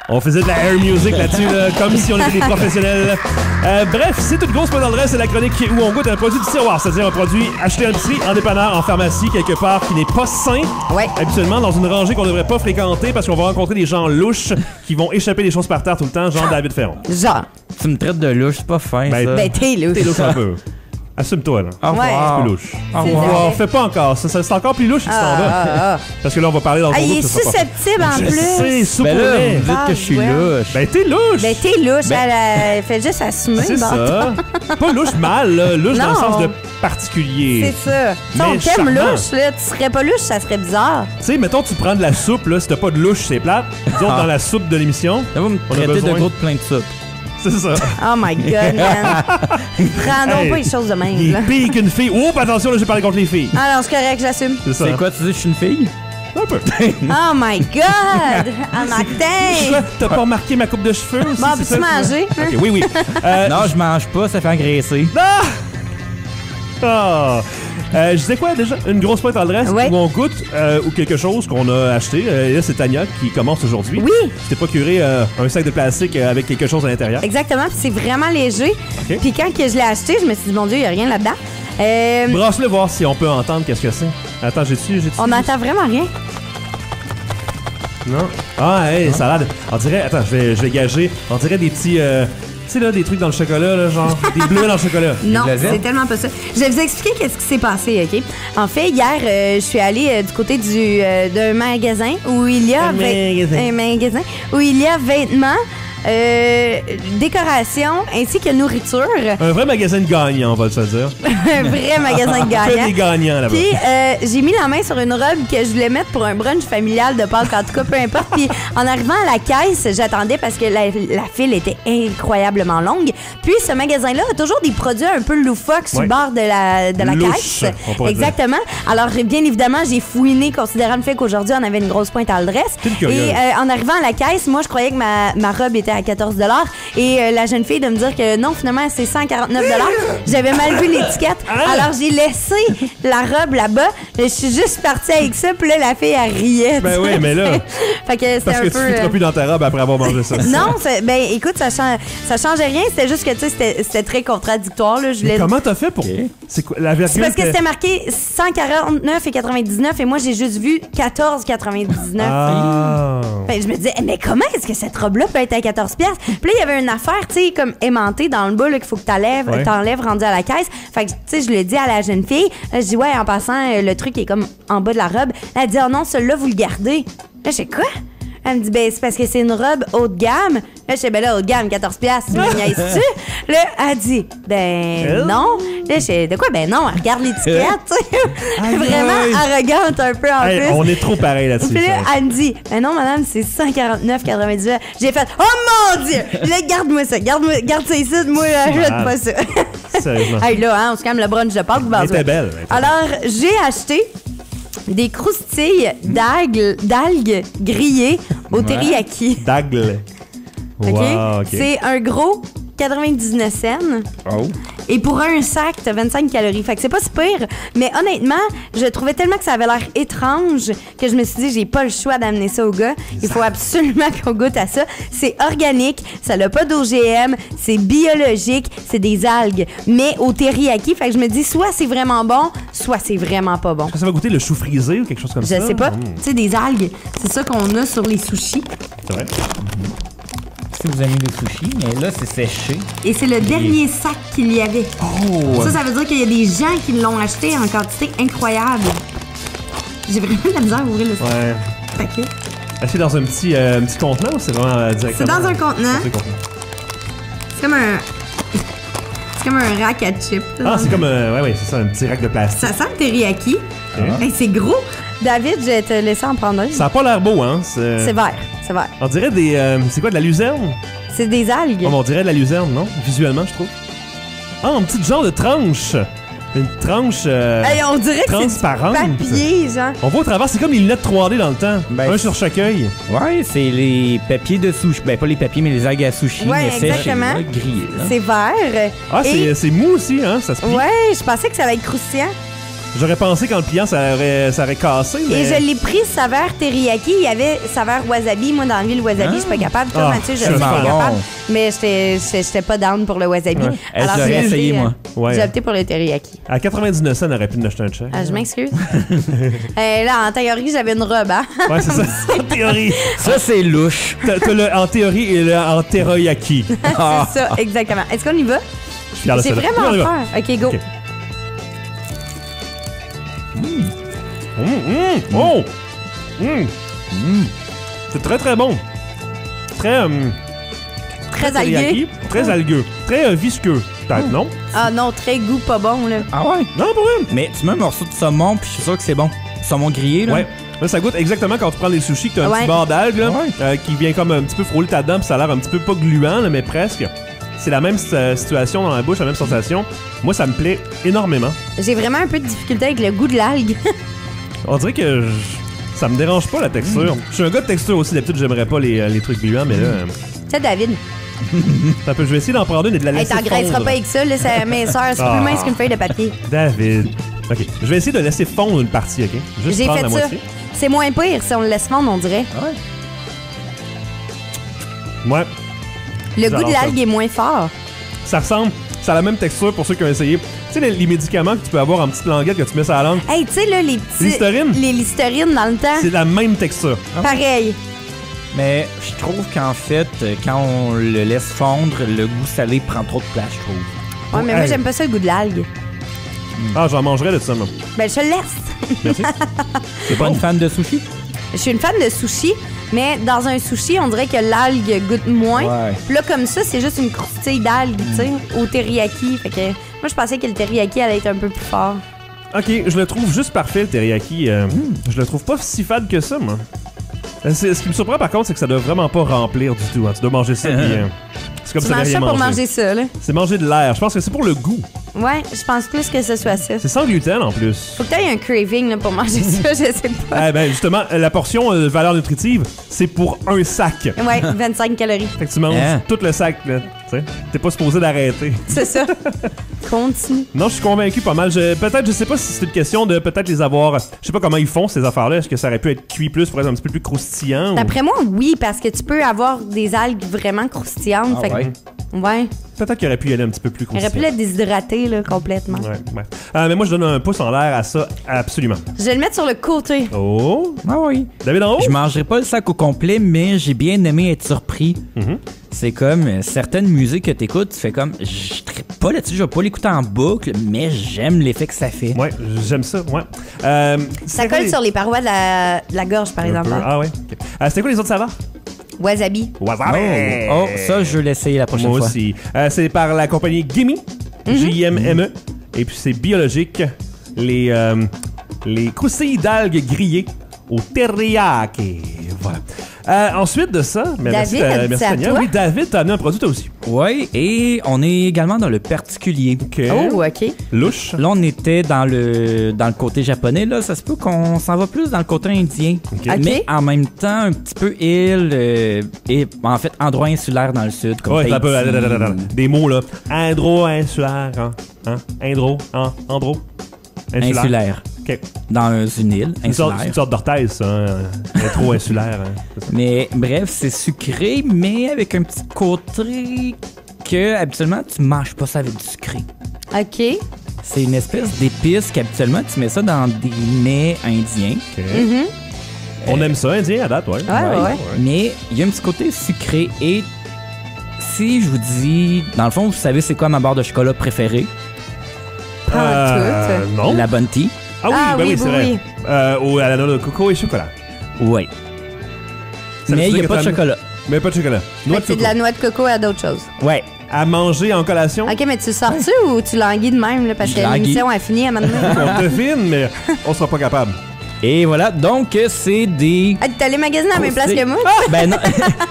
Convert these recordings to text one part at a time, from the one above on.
On faisait de la air music là-dessus, là, comme si on était des professionnels. Bref, c'est une grosse point d'adresse, c'est la chronique où on goûte un produit du tiroir, c'est-à-dire un produit acheté en épicerie, en dépanneur, en pharmacie, quelque part, qui n'est pas sain. Ouais. Habituellement, dans une rangée qu'on ne devrait pas fréquenter parce qu'on va rencontrer des gens louches qui vont échapper des choses par terre tout le temps, genre David Ferron. Genre. Tu me traites de louche, c'est pas fin, ça. Ben, t'es louche. T'es louche un peu. Assume-toi, là. Au revoir. Ouais. Un peu louche. Au revoir. Oh, fais pas encore. C'est encore plus louche si tu t'en vas. Parce que là, on va parler dans le Ah, il groupe, est ça sera pas- susceptible en Je plus. sais, soupe Ben au là, lait. vous dites que je suis ouais. louche. Ben, t'es louche. Ben, t'es louche. Ben- Elle fait juste assumer. C'est bon. ça. Pas louche mal, là. Louche dans le Non. sens de particulier. C'est ça. Si on Mais t'aime charmant. louche, là, tu serais pas louche, ça serait bizarre. Tu sais, mettons, tu prends de la soupe, là. Si t'as pas de louche, c'est plate. Disons, Ah. dans la soupe de l'émission, Là, vous me On a traitez de besoin. gros de plein de soupe. c'est ça. Oh my God, man. Prends donc Hey, pas les choses de même, Il là. est pire qu'une fille. Oh, attention, là, j'ai parlé contre les filles. Ah non, c'est correct, j'assume. C'est ça. C'est quoi, tu dis que je suis une fille? Un peu. Oh my God! Un Quoi? matin! T'as pas remarqué ma coupe de cheveux aussi? Bon, c'est peux-tu ça? manger? Ok, oui, oui. Non, je mange pas, ça fait engraisser. Ah! Ah! Je disais quoi déjà? Une grosse pointe en dresse Ouais. où on goûte ou quelque chose qu'on a acheté. Et là, c'est Tania qui commence aujourd'hui. Oui. Je t'ai procuré un sac de plastique avec quelque chose à l'intérieur. Exactement, puis c'est vraiment léger. Ok. Puis quand que je l'ai acheté, je me suis dit, mon Dieu, il n'y a rien là-dedans. Brasse-le voir si on peut entendre qu'est-ce que c'est. Attends, j'ai-tu? On n'entend vraiment rien. Non. Ah, hey, salade. On dirait... Attends, je vais gager. On dirait des petits... tu sais, là, des trucs dans le chocolat, là, genre... des bleus dans le chocolat. Non, Gazette? c'est tellement pas ça. Je vais vous expliquer qu'est-ce qui s'est passé, OK? En fait, hier, je suis allée du côté d'un magasin où il y a... Un magasin où il y a vêtements, décoration ainsi que nourriture. Un vrai magasin de gagnants, on va se dire. Un vrai magasin de Que des gagnants. gagnants, là-bas. Puis j'ai mis la main sur une robe que je voulais mettre pour un brunch familial de Pâques, en tout cas, peu importe. Puis en arrivant à la caisse, j'attendais parce que la file était incroyablement longue. Puis ce magasin-là a toujours des produits un peu loufoques sur le Ouais. bord de la Louche, caisse. on pourrait Exactement. Alors bien évidemment, j'ai fouiné, considérant le fait qu'aujourd'hui, on avait une grosse pointe à l'adresse. T'es une curieuse. Et en arrivant à la caisse, moi, je croyais que ma robe était à 14 $. Et la jeune fille de me dire que non, finalement, c'est 149 $. J'avais mal vu l'étiquette. Alors, j'ai laissé la robe là-bas. Je suis juste partie avec ça. Puis là, la fille, elle riait. Ben oui, mais là... Fait que c'était Parce un que peu... tu foutras plus dans ta robe après avoir mangé ça. Non, ben écoute, ça changeait rien. C'était juste que, tu sais, c'était très contradictoire. Là. Je Mais voulais... comment t'as fait pour... C'est quoi, la C'est virgule... parce que c'était marqué 149,99 et moi, j'ai juste vu 14,99. Ah... Ben, je me disais, mais comment est-ce que cette robe-là peut être à 14$? Puis là, il y avait une affaire, tu sais, comme aimantée dans le bas, là, qu'il faut que Ouais. t'enlèves rendu à la caisse. Fait que, tu sais, je l'ai dit à la jeune fille. Là, je dis, ouais, en passant, le truc est comme en bas de la robe. Elle a dit, oh non, celui-là, vous le gardez. Là, je sais quoi? Elle me dit, ben, c'est parce que c'est une robe haut de gamme. Là, je sais, ben là, haut de gamme, 14$, tu me niaises-tu? Là, elle dit, ben, non. Là, je sais, de quoi? Ben, non, elle regarde l'étiquette, tu sais. Aïe, Vraiment aïe. arrogante un peu en Hey, plus. on est trop pareil là-dessus. Puis là, ça. elle me dit, ben non, madame, c'est 149,98. J'ai fait, oh mon Dieu! Là, garde-moi ça, garde ça ici, moi, j'ajoute pas ça. Sérieusement. Hey, là, hein, on se calme le brunch de Pâques, vous Elle pensez. était belle. elle était Alors, j'ai acheté des croustilles d'algues grillées au teriyaki. belle. Dagle. OK? Wow, OK. C'est un gros 99 cents. Oh. Et pour un sac, t'as 25 calories. Fait que c'est pas si pire. Mais honnêtement, je trouvais tellement que ça avait l'air étrange que je me suis dit, j'ai pas le choix d'amener ça au gars. Il faut absolument qu'on goûte à ça. C'est organique, ça n'a pas d'OGM, c'est biologique, c'est des algues. Mais au teriyaki, fait que je me dis, soit c'est vraiment bon, soit c'est vraiment pas bon. Est-ce que ça va goûter le chou frisé ou quelque chose comme Je ça? sais pas. Tu sais, des algues, c'est ça qu'on a sur les sushis. C'est vrai. Si vous aimez les sushis, mais là, c'est séché. Et c'est le dernier sac qu'il y avait. Oh! Ça veut dire qu'il y a des gens qui l'ont acheté en quantité incroyable. J'ai vraiment de la misère à ouvrir le Ouais. paquet. Est-ce que c'est dans un petit contenant ou c'est vraiment directement? C'est dans un contenant. Dans un contenant. C'est comme un... C'est comme un rack à chips. là. Ah, c'est comme ouais, c'est ça, un petit rack de plastique. Ça sent le teriyaki. Ah. Hey, c'est gros. David, je vais te laisser en prendre un. Ça a pas l'air beau, hein? C'est vert. C'est vert. On dirait des... c'est quoi, de la luzerne? C'est des algues. Oh, on dirait de la luzerne, non? Visuellement, je trouve. Ah, un petit genre de tranche. Une tranche Hey, on dirait que c'est transparente. du papier, genre. On voit au travers, c'est comme les lunettes 3D dans le temps. Ben, un sur chaque œil. Ouais, c'est les papiers de sushi. Ben, pas les papiers, mais les algues à sushi. Ouais, mais séchées, exactement. là, grillées. Là. C'est vert. Ah, Et- c'est mou aussi, hein? Ça se plie. Ouais, je pensais que ça allait être croustillant. J'aurais pensé quand le pliant, ça aurait cassé, mais... Et je l'ai pris saveur teriyaki. Il y avait saveur wasabi. Moi, dans la vie, le wasabi, je suis pas capable. Toi, Mathieu, je suis pas bon. capable. Mais j'étais pas down pour le wasabi. Ouais. Alors, J'aurais essayé, moi. Ouais. J'ai opté pour le teriyaki. À 99 cents, on aurait pu nous acheter un chèque. Ah, je m'excuse. Là, en théorie, j'avais une robe, hein? Ouais, c'est ça. En théorie. Ça, c'est louche. T'as le en théorie et le en teriyaki. C'est ça, exactement. Est-ce qu'on y va? Je suis fier de C'est celle-là. vraiment Oui, on y va. fort. OK, go. Ok. Oh! C'est très, très bon. Très... Très teriyaki. algué. Très algueux. Très visqueux, peut-être, non? Ah non, très goût pas bon, là. Ah ouais? Non, pas vrai. Mais tu mets un morceau de saumon, puis je suis sûr que c'est bon. Saumon grillé, là. Ouais. Là, ça goûte exactement quand tu prends les sushis, que t'as un Ouais. petit bord d'algue, là, Ouais. qui vient comme un petit peu frôler ta dent, puis ça a l'air un petit peu pas gluant, là, mais presque. C'est la même situation dans la bouche, la même sensation. Moi, ça me plaît énormément. J'ai vraiment un peu de difficulté avec le goût de l'algue. On dirait que ça me dérange pas, la texture. Je suis un gars de texture aussi. D'habitude, j'aimerais pas les trucs gluants, mais là... Tu sais, David, Ça peut, je vais essayer d'en prendre une et de la hey, laisser t'engraisseras fondre. pas avec ça, là, c'est minceur, c'est Ah. plus mince qu'une feuille de papier. David. OK. Je vais essayer de laisser fondre une partie, OK? Juste J'ai prendre fait la ça. moitié. C'est moins pire si on le laisse fondre, on dirait. Ouais. Le J'adore goût de l'algue ça. est moins fort. Ça ressemble... Ça a la même texture pour ceux qui ont essayé. Tu sais, les médicaments que tu peux avoir en petite languette que tu mets sur la langue, Hey, tu sais, là, les petits... Listerine? Les Listerine dans le temps. c'est la même texture. Pareil. Mais je trouve qu'en fait, quand on le laisse fondre, le goût salé prend trop de place, je trouve. Ouais, mais moi, Hey. j'aime pas ça, le goût de l'algue. Ah, j'en mangerais de ça, moi. Ben, je te le laisse. Merci. T'es pas une fan de sushi? Je suis une fan de sushi, mais dans un sushi, on dirait que l'algue goûte moins. Ouais. Puis là, comme ça, c'est juste une croustille d'algue, tu sais, au teriyaki. Fait que moi, je pensais que le teriyaki allait être un peu plus fort. OK, je le trouve juste parfait, le teriyaki. Je le trouve pas si fade que ça, moi. Ce qui me surprend, par contre, c'est que ça doit vraiment pas remplir du tout. Hein. Tu dois manger ça, puis... c'est comme Tu ça manges rien ça pour manger. manger ça, là. C'est manger de l'air. Je pense que c'est pour le goût. Ouais, je pense plus que ce soit ça. C'est sans gluten, en plus. Faut que t'aies un craving là, pour manger ça, je sais pas. Ah, ben, justement, la portion de valeur nutritive, c'est pour un sac. Ouais, 25 calories. Fait que tu manges Hein? tout le sac, là. Tu sais, t'es pas supposé d'arrêter. C'est ça. Continue. Non, je suis convaincu pas mal. Peut-être, je sais pas si c'est une question de peut-être les avoir... Je sais pas comment ils font, ces affaires-là. Est-ce que ça aurait pu être cuit plus pour être un petit peu plus croustillant? ou- D'après moi, oui, parce que tu peux avoir des algues vraiment croustillantes. Ah fait que- ouais? Ouais. Peut-être qu'il aurait pu y aller un petit peu plus Il aurait croustillant. pu l'être déshydraté, là, complètement. Ouais. Mais moi, je donne un pouce en l'air à ça, absolument. Je vais le mettre sur le côté. Oh! Ah oui. David en haut? Je mangerai pas le sac au complet, mais j'ai bien aimé être surpris. Mhm. C'est comme certaines musiques que t'écoutes, tu fais comme, je trippe pas là-dessus, je vais pas l'écouter en boucle, mais j'aime l'effet que ça fait. Ouais, j'aime ça, ouais. Ça c'était colle quoi sur les parois de la gorge, par un exemple. peu? Ah ouais? Ok. C'était quoi les autres saveurs? Wasabi. Wasabi! Oh, ça, je veux l'essayer la prochaine Moi fois. aussi. C'est par la compagnie Gimme, J-M-M-E. Et puis c'est biologique. Les croustilles d'algues grillées au teriyaki. Voilà. Ensuite de ça, David, merci c'est à Tania. toi? Oui, David, t'as amené un produit toi aussi. Oui, et on est également dans le particulier. OK. Oh, OK. Louche. Là, on était dans le côté japonais. Là, ça se peut qu'on s'en va plus dans le côté indien. OK. Mais en même temps, un petit peu île et en fait, endroit insulaire dans le sud. Comme Ouais, c'est un peu... Tahiti. Des mots, là. Indro-insulaire, hein? Indro, hein? Andro? Insulaire. OK. Dans une île C'est une insulaire. sorte d'orthèse, ça. Hein? Intro-insulaire, hein? C'est ça. Mais bref, c'est sucré, mais avec un petit côté que habituellement tu manges pas ça avec du sucré. OK. C'est une espèce d'épice qu'habituellement tu mets ça dans des mets indiens. OK. On aime ça, indien, à date, ouais. Ouais. Mais il y a un petit côté sucré et si je vous dis, dans le fond, vous savez c'est quoi ma barre de chocolat préférée? Pas tout. Non. La Bounty. Ah oui, Ah ben oui, oui, c'est oui, vrai. À la noix de coco et chocolat. Ouais. Ça Mais veut il n'y dire a que pas de t'as- chocolat. Mais pas de chocolat. Noix Fait de que c'est de coco. la noix de coco à d'autres choses. Ouais. À manger en collation. OK, mais tu sors-tu ou tu languis de même, là, parce Je que languis. l'émission a fini à maintenant? On devine, mais on sera pas capable. Et voilà, donc c'est des... Ah, t'es allé magasiner à la même place que moi? Ben non,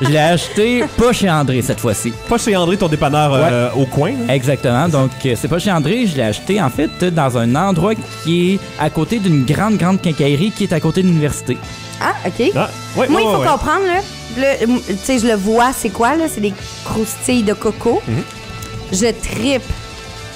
je l'ai acheté pas chez André cette fois-ci. Pas chez André, ton dépanneur au coin. Hein? Exactement, donc c'est pas chez André, je l'ai acheté en fait dans un endroit qui est à côté d'une grande quincaillerie qui est à côté de l'université. Ah, OK. Ah, ouais, Moi, ouais, il faut ouais. comprendre, là. Là, tu sais, je le vois, c'est quoi, là? C'est des croustilles de coco. Je trippe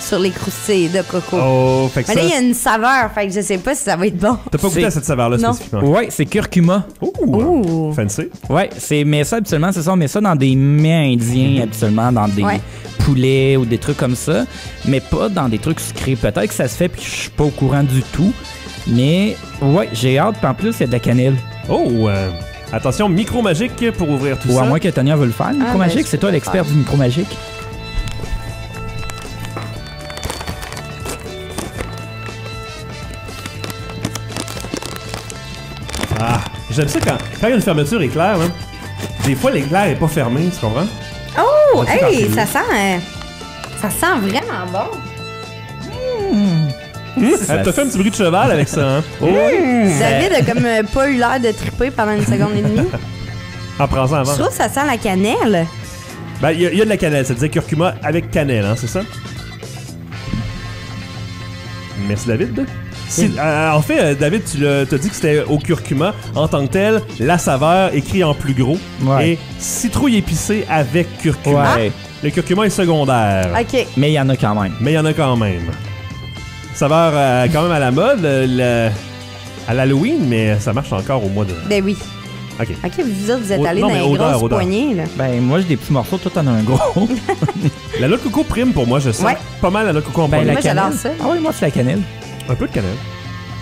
sur les croustilles de coco. Oh, fait que Mais ça... là, il y a une saveur, fait que je sais pas si ça va être bon. T'as pas goûté C'est- à cette saveur-là Non. spécifiquement? Ouais, c'est curcuma. Ouh. Fancy. Ouais, mais ça, habituellement, c'est ça, on met ça dans des mets indiens, habituellement, dans des Ouais. poulets ou des trucs comme ça, mais pas dans des trucs sucrés. Peut-être que ça se fait, puis je suis pas au courant du tout, mais ouais, j'ai hâte, puis en plus, il y a de la cannelle. Oh, attention, micro magique pour ouvrir tout Ou ça. à moins que Tania veut le faire. Micro ben, magique, je c'est peux toi le l'expert faire. du micro magique. Ah, j'aime ça quand il y a une fermeture éclair, hein. Des fois, l'éclair est pas fermé, tu comprends? Oh, Vas-y, hey, quand ça sent vraiment bon. T'as fait un petit bruit de cheval avec ça, hein? Oh, David a comme pas eu l'air de triper pendant une seconde et demie. en prends-en Je avant. trouve que ça sent la cannelle. Ben, il y a de la cannelle, ça disait curcuma avec cannelle, hein, c'est ça? Merci, David. En fait, David, tu t'as dit que c'était au curcuma en tant que tel, la saveur écrit en plus gros Ouais. et citrouille épicée avec curcuma. Ouais. Le curcuma est secondaire, OK. Mais il y en a quand même. mais il y en a quand même. Saveur quand même à la mode, à l'Halloween, mais ça marche encore au mois de... Ben oui. OK. OK, vous autres, vous êtes Oh, allés non, dans mais les odeur, grosses odeur. poignées, là. Ben, moi, j'ai des petits morceaux, toi, t'en as un gros. La noix de coco prime pour moi, je sens. Ouais. Pas mal la noix de coco en Ben, premier. Moi, j'adore ça. Ah oui, moi, c'est la cannelle. Un peu de cannelle.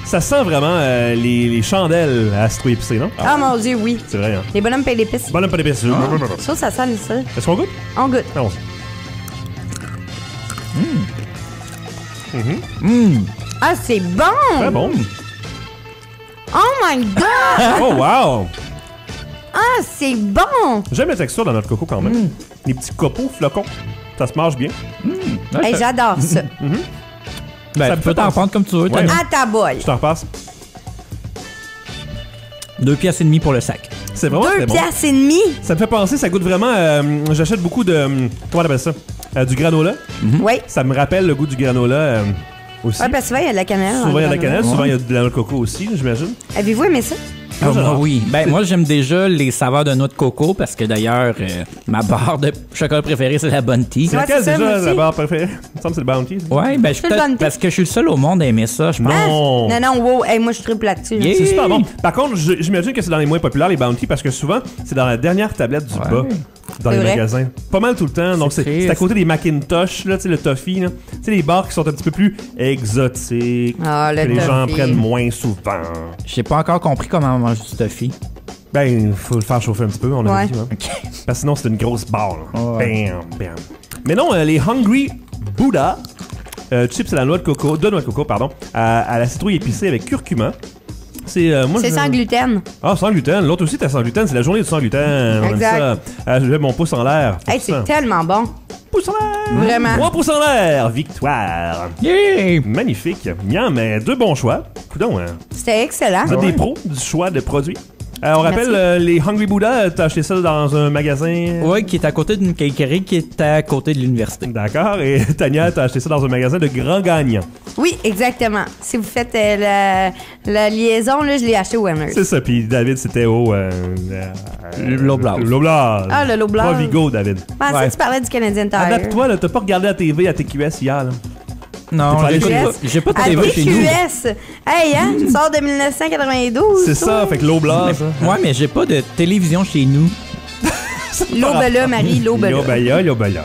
Ça sent vraiment les chandelles à citrouille épicée, non? Ah, mon Dieu, oui. C'est vrai, hein? Les bonhommes payent l'épice. Bon, pas d'épices. Je trouve que ça sent ça. Est-ce qu'on goûte? On goûte. Allons-y. Ah, c'est bon! Très bon. Oh my God! Oh, wow! Ah, c'est bon! J'aime la texture de notre coco quand même. Les petits copeaux, flocons. Ça se mange bien. Ouais, Hey, ça- j'adore ça. ben, ça tu me peux fait t'en penser- prendre comme tu veux, Ouais. Tania. À ta bolle. Je t'en repasse. 2 piastres et demi pour le sac. C'est vraiment très 2 bon. piastres et demi. Ça me fait penser, ça goûte vraiment... J'achète beaucoup de... comment on appelle ça? Du granola. Oui. Ça me rappelle le goût du granola aussi. Ouais, parce que souvent, il y a de la cannelle. Souvent, il y a de la dans le cannelle. granola. Souvent, il y a de la noix de coco aussi, j'imagine. Avez-vous aimé ça? Ah, Moi, j'adore. oui. Ben, moi, j'aime déjà les saveurs de noix de coco parce que d'ailleurs, ma barre de chocolat préférée, c'est la Bounty. C'est Ouais, laquelle c'est ça, moi déjà aussi. la barre préférée? Il me semble que c'est le Bounty. ça. Ouais, ben, je C'est le peut-être Bounty. parce que je suis le seul au monde à aimer ça, je pense. Non! Non, non, wow. Hey, moi, je triple là-dessus. là. Yeah. C'est super bon. Par contre, j'imagine que c'est dans les moins populaires, les Bounty, parce que souvent, c'est dans la dernière tablette du Ouais. bas. Dans les C'est vrai. magasins. Pas mal tout le temps. Donc, c'est triste. à côté des Macintosh, là, tu sais, le toffee, là. Tu sais, les barres qui sont un petit peu plus exotiques. Ah, le que les gens toffee. prennent moins souvent. J'ai pas encore compris comment manger du toffee. Ben, faut le faire chauffer un petit peu, on a Ouais. dit. Hein. Parce que sinon, c'est une grosse barre. Là. Ouais. Bam, bam. Mais non, les Hungry Buddha chips à la noix de coco, pardon, à la citrouille épicée avec curcuma. C'est moi, C'est je- sans gluten. Ah, sans gluten. L'autre aussi, t'as sans gluten. C'est la journée du sans gluten. On aime Exact. ça. Je mets mon pouce en l'air. Hey, c'est tellement bon. Pouce en l'air. Vraiment. 3 pouces en l'air. Victoire. Yeah! Magnifique. Miam, mais 2 bons choix. Coudon, hein. C'était excellent. Vous êtes des pros du choix de produits. On rappelle, Merci. les Hungry Buddha, t'as acheté ça dans un magasin. Ouais, qui est à côté d'une caillerie qui est à côté de l'université. D'accord. Et Tania, t'as acheté ça dans un magasin de grands gagnants. Oui, exactement. Si vous faites la liaison, là, je l'ai acheté au Winners. C'est ça. Puis David, c'était au... L'Oblast. L'Oblast. Ah, le L'Oblast. Pas Vigo, David. Ah, ça, Ouais. tu parlais du Canadian Tire. Adapte-toi, là. T'as pas regardé la TV à TQS hier, là. Non, T'es pas allé j'écoute chez- pas- j'ai pas de À TV chez nous. TQS. Hey, hein? Tu sors de 1992. C'est ça. Fait que l'Oblast. hein. Ouais, mais j'ai pas de télévision chez nous. L'Aubela, Marie, l'Aubela. L'Obaya, l'Obaya.